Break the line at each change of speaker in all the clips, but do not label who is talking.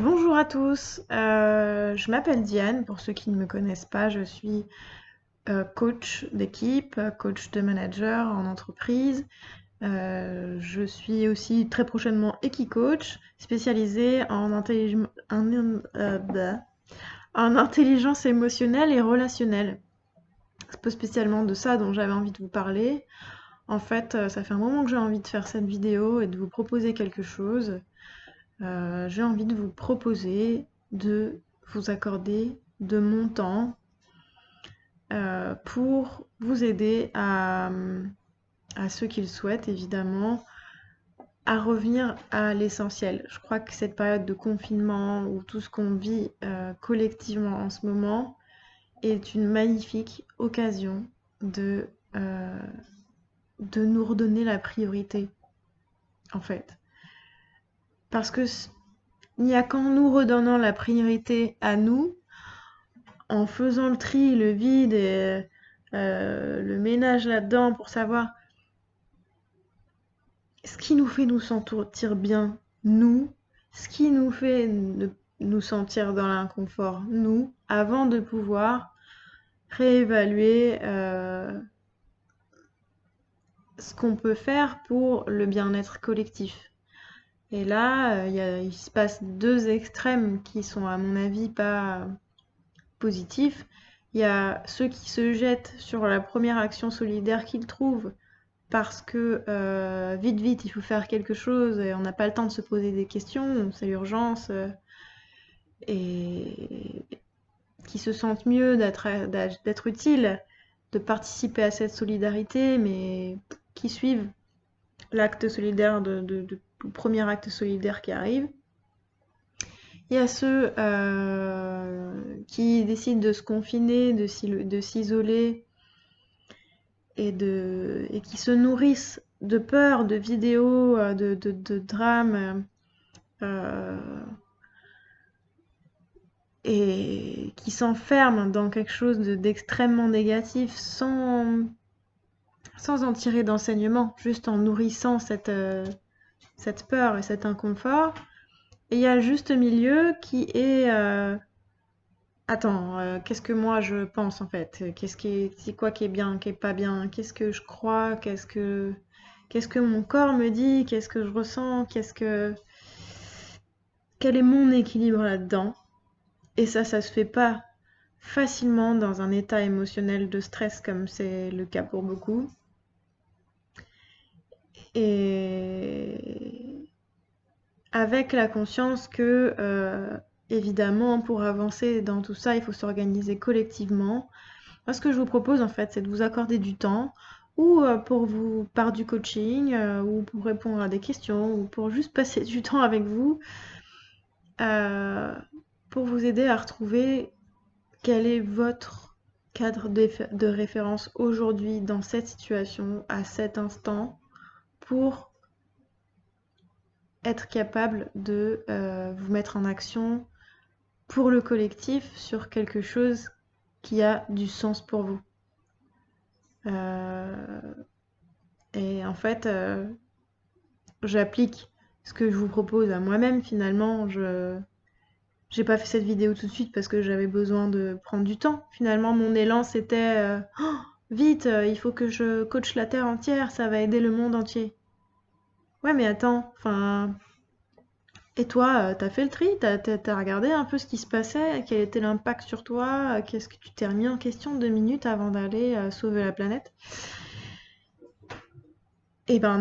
Bonjour à tous, je m'appelle Diane, pour ceux qui ne me connaissent pas, je suis coach d'équipe, coach de manager en entreprise. Je suis aussi très prochainement Equicoach, spécialisée en intelligence émotionnelle et relationnelle. C'est pas spécialement de ça dont j'avais envie de vous parler. En fait, ça fait un moment que j'ai envie de faire cette vidéo et de vous proposer quelque chose. J'ai envie de vous proposer de vous accorder de mon temps pour vous aider à ceux qui le souhaitent évidemment à revenir à l'essentiel. Je crois que cette période de confinement ou tout ce qu'on vit collectivement en ce moment est une magnifique occasion euh, de nous redonner la priorité en fait. Parce que il n'y a qu'en nous redonnant la priorité à nous, en faisant le tri, le vide et le ménage là-dedans pour savoir ce qui nous fait nous sentir bien, nous, ce qui nous fait nous sentir dans l'inconfort, nous, avant de pouvoir réévaluer ce qu'on peut faire pour le bien-être collectif. Et là, il se passe deux extrêmes qui sont, à mon avis, pas positifs. Il y a ceux qui se jettent sur la première action solidaire qu'ils trouvent parce que vite, vite, il faut faire quelque chose et on n'a pas le temps de se poser des questions, c'est l'urgence, et qui se sentent mieux d'être utiles, de participer à cette solidarité, mais qui suivent l'acte solidaire le premier acte solidaire qui arrive. Il y a ceux qui décident de se confiner, de s'isoler et qui se nourrissent de peur, de vidéos, de drames, euh, et qui s'enferment dans quelque chose d'extrêmement négatif sans en tirer d'enseignement, juste en nourrissant cette peur et cet inconfort. Et il y a le juste milieu qui est attends, qu'est-ce que moi je pense en fait? C'est quoi qui est bien, qui est pas bien? Qu'est-ce que je crois? Qu'est-ce que mon corps me dit? Qu'est-ce que je ressens? Quel est mon équilibre là-dedans? Et ça se fait pas facilement dans un état émotionnel de stress comme c'est le cas pour beaucoup. Et avec la conscience que, évidemment, pour avancer dans tout ça, il faut s'organiser collectivement. Moi, ce que je vous propose, en fait, c'est de vous accorder du temps, ou pour vous, par du coaching, ou pour répondre à des questions, ou pour juste passer du temps avec vous, euh, pour vous aider à retrouver quel est votre cadre de référence aujourd'hui dans cette situation, à cet instant, pour être capable de vous mettre en action pour le collectif sur quelque chose qui a du sens pour vous. Euh, et en fait, j'applique ce que je vous propose à moi-même finalement. J'ai pas fait cette vidéo tout de suite parce que j'avais besoin de prendre du temps. Finalement, mon élan c'était oh, vite, il faut que je coach la terre entière, ça va aider le monde entier. Ouais, mais attends, enfin, et toi, t'as fait le tri? T'as regardé un peu ce qui se passait? Quel était l'impact sur toi? Qu'est-ce que tu t'es remis en question 2 minutes avant d'aller sauver la planète? Eh ben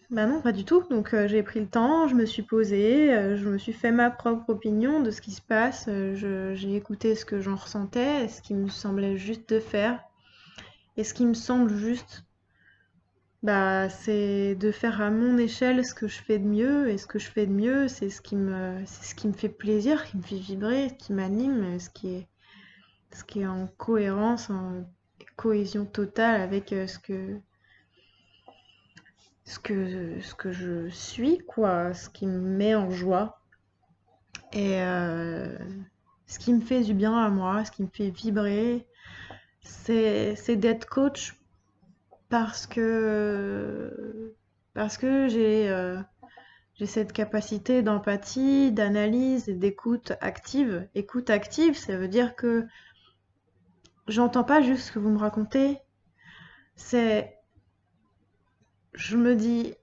non, pas du tout. Donc j'ai pris le temps, je me suis posée, je me suis fait ma propre opinion de ce qui se passe. J'ai écouté ce que j'en ressentais, ce qui me semblait juste de faire. Et ce qui me semble juste, bah, c'est de faire à mon échelle ce que je fais de mieux. Et ce que je fais de mieux, c'est ce qui me fait plaisir, qui me fait vibrer, qui m'anime, ce qui est en cohérence, en cohésion totale avec ce que je suis, quoi, ce qui me met en joie. Et ce qui me fait du bien à moi, ce qui me fait vibrer, c'est d'être coach parce que, parce que J'ai cette capacité d'empathie, d'analyse et d'écoute active. Écoute active, ça veut dire que j'entends pas juste ce que vous me racontez, c'est je me dis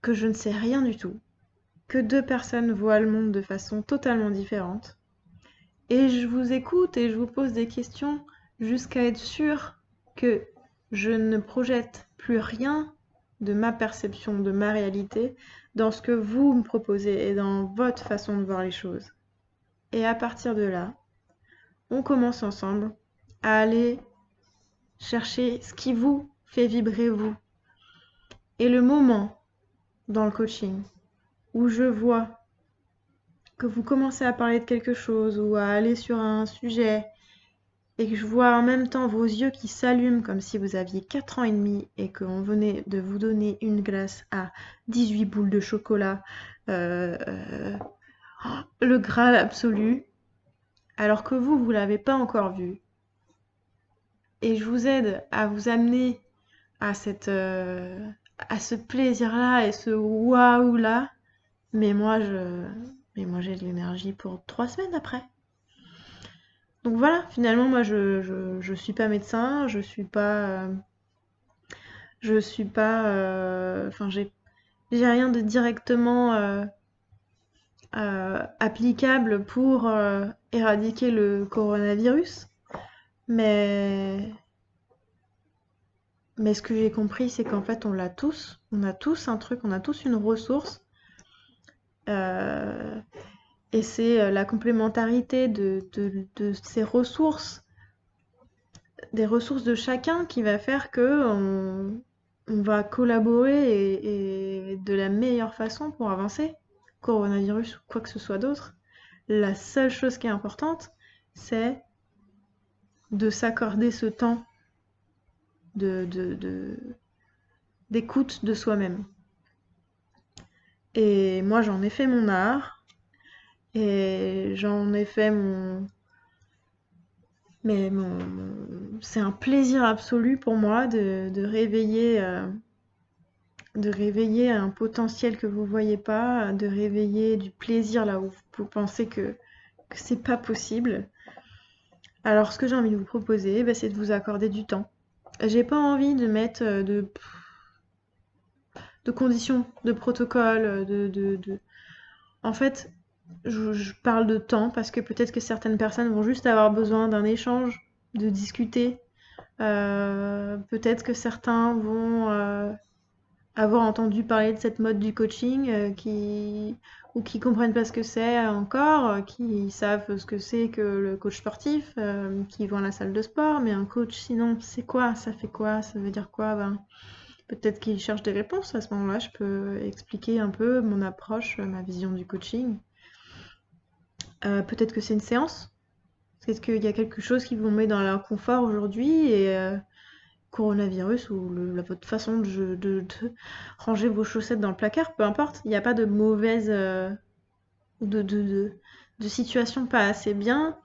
que je ne sais rien du tout, que deux personnes voient le monde de façon totalement différente. Et je vous écoute et je vous pose des questions jusqu'à être sûre que je ne projette plus rien de ma perception, de ma réalité, dans ce que vous me proposez et dans votre façon de voir les choses. Et à partir de là, on commence ensemble à aller chercher ce qui vous fait vibrer vous. Et le moment dans le coaching où je vois que vous commencez à parler de quelque chose ou à aller sur un sujet et que je vois en même temps vos yeux qui s'allument comme si vous aviez 4 ans et demi et qu'on venait de vous donner une glace à 18 boules de chocolat, euh, euh, le Graal absolu, alors que vous l'avez pas encore vu. Et je vous aide à vous amener à à ce plaisir-là et ce waouh-là. Mais moi j'ai de l'énergie pour 3 semaines après. Donc voilà, finalement, moi, je suis pas médecin, je suis pas, enfin, j'ai rien de directement applicable pour éradiquer le coronavirus. Mais, mais ce que j'ai compris, c'est qu'en fait, on a tous un truc, on a tous une ressource. euh, et c'est la complémentarité de ces ressources, des ressources de chacun qui va faire que on va collaborer et de la meilleure façon pour avancer. Coronavirus ou quoi que ce soit d'autre. La seule chose qui est importante, c'est de s'accorder ce temps de, de, de- d'écoute de soi-même. Et moi, j'en ai fait mon art et j'en ai fait c'est un plaisir absolu pour moi de réveiller un potentiel que vous voyez pas, de réveiller du plaisir là où vous pensez que c'est pas possible. Alors, ce que j'ai envie de vous proposer, bah, c'est de vous accorder du temps. J'ai pas envie de mettre de conditions, de protocoles, En fait, je parle de temps parce que peut-être que certaines personnes vont juste avoir besoin d'un échange, de discuter. Peut-être que certains vont avoir entendu parler de cette mode du coaching ou qui comprennent pas ce que c'est encore, qui savent ce que c'est que le coach sportif, qui vont à la salle de sport, mais un coach sinon c'est quoi? Ça fait quoi? Ça veut dire quoi? Ben, peut-être qu'ils cherchent des réponses. À ce moment-là, je peux expliquer un peu mon approche, ma vision du coaching. Peut-être que c'est une séance. Peut-être qu'il y a quelque chose qui vous met dans l'inconfort aujourd'hui et coronavirus ou votre façon de ranger vos chaussettes dans le placard, peu importe. Il n'y a pas de mauvaise de, de, de, de situation pas assez bien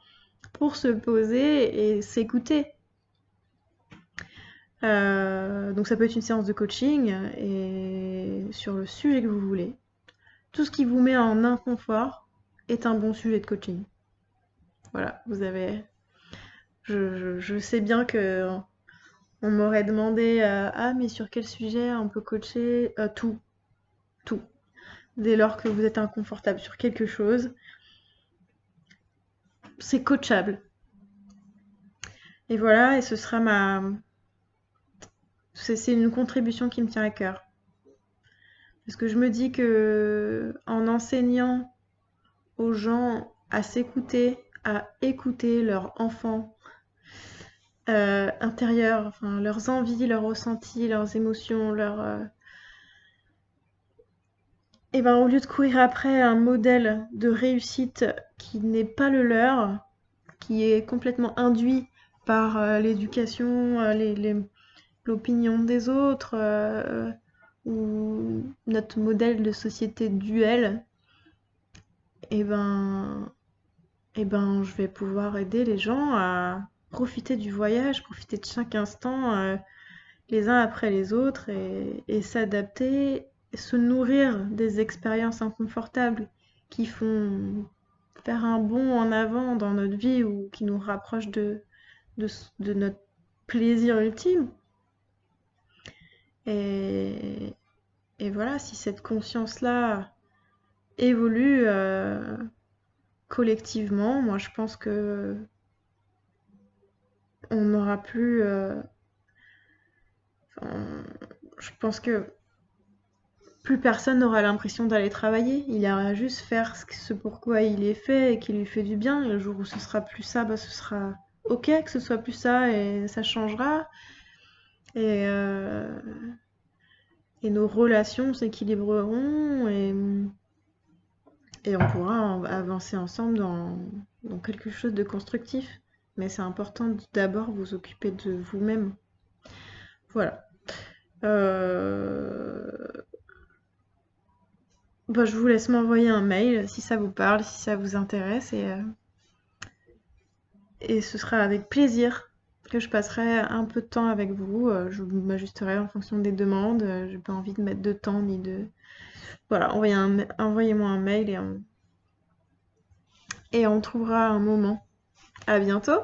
pour se poser et s'écouter. Donc ça peut être une séance de coaching et sur le sujet que vous voulez. Tout ce qui vous met en inconfort est un bon sujet de coaching. Voilà, vous avez. Je sais bien que on m'aurait demandé ah mais sur quel sujet on peut coacher. Tout, tout. Dès lors que vous êtes inconfortable sur quelque chose, c'est coachable. Et voilà, et ce sera c'est une contribution qui me tient à cœur. Parce que je me dis que en enseignant aux gens à s'écouter, à écouter leur enfant intérieur, enfin leurs envies, leurs ressentis, leurs émotions, et ben au lieu de courir après un modèle de réussite qui n'est pas le leur, qui est complètement induit par l'éducation, l'opinion des autres, ou notre modèle de société duel, et ben, et ben, je vais pouvoir aider les gens à profiter du voyage, profiter de chaque instant les uns après les autres et s'adapter se nourrir des expériences inconfortables qui font faire un bond en avant dans notre vie ou qui nous rapprochent de, de notre plaisir ultime. Et, et voilà, si cette conscience-là évolue collectivement, moi je pense que on n'aura plus. Enfin, je pense que plus personne n'aura l'impression d'aller travailler. Il ira juste faire ce pourquoi il est fait et qui lui fait du bien. Et le jour où ce sera plus ça, bah, ce sera ok que ce soit plus ça et ça changera. Et, euh, et nos relations s'équilibreront et on pourra avancer ensemble dans quelque chose de constructif. Mais c'est important d'abord vous occuper de vous-même. Voilà. Euh, Bah, je vous laisse m'envoyer un mail si ça vous parle, si ça vous intéresse, et ce sera avec plaisir que je passerai un peu de temps avec vous. Je m'ajusterai en fonction des demandes. J'ai pas envie de mettre de temps ni de... Voilà, envoyez-moi un mail et on trouvera un moment. À bientôt!